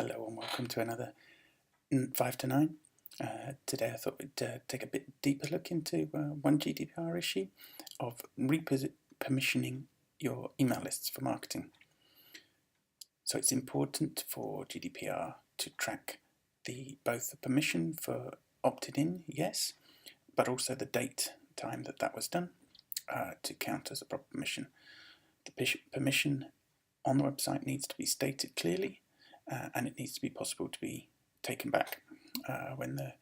Hello and welcome to another 5 to 9. Today I thought we'd take a bit deeper look into one GDPR issue of permissioning your email lists for marketing. So it's important for GDPR to track both the permission for opted in, yes, but also the time that was done to count as a proper permission. The permission on the website needs to be stated clearly, and it needs to be possible to be taken back when the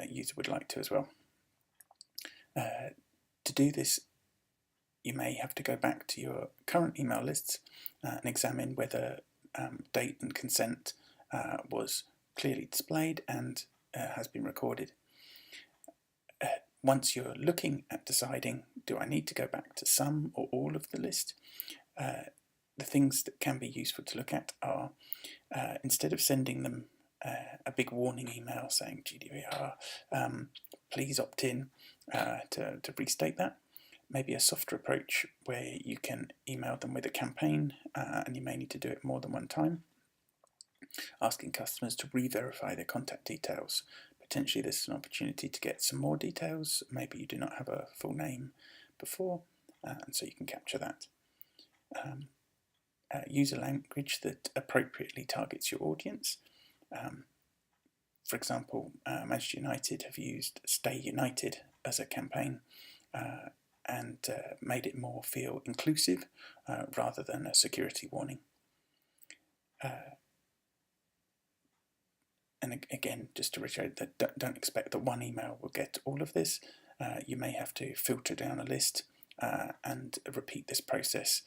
user would like to as well. To do this, you may have to go back to your current email lists and examine whether date and consent was clearly displayed and has been recorded. Once you're looking at deciding, do I need to go back to some or all of the list, the things that can be useful to look at are, instead of sending them a big warning email saying GDPR, please opt in, to restate that, maybe a softer approach where you can email them with a campaign, and you may need to do it more than one time, asking customers to re-verify their contact details. Potentially this is an opportunity to get some more details. Maybe you do not have a full name before, and so you can capture that. Use a language that appropriately targets your audience. For example, Manchester United have used Stay United as a campaign and made it more feel inclusive rather than a security warning. And again, just to reiterate that don't expect that one email will get all of this. You may have to filter down a list and repeat this process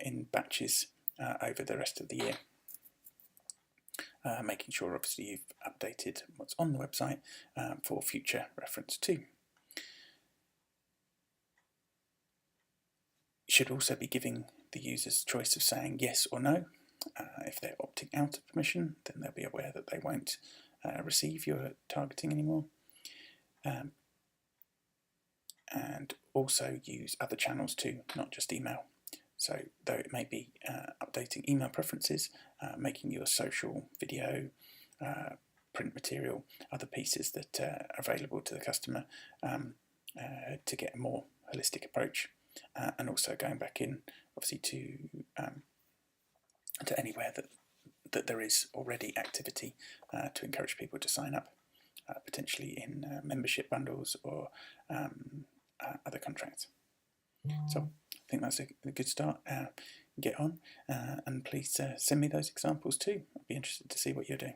in batches over the rest of the year. Making sure obviously you've updated what's on the website for future reference too. You should also be giving the users choice of saying yes or no. If they're opting out of permission, then they'll be aware that they won't receive your targeting anymore. And also use other channels too, not just email. So though it may be updating email preferences, making your social, video, print material, other pieces that are available to the customer to get a more holistic approach, and also going back in obviously to anywhere that there is already activity to encourage people to sign up, potentially in membership bundles or other contracts. So I think that's a good start. Get on, and please send me those examples too. I'd be interested to see what you're doing.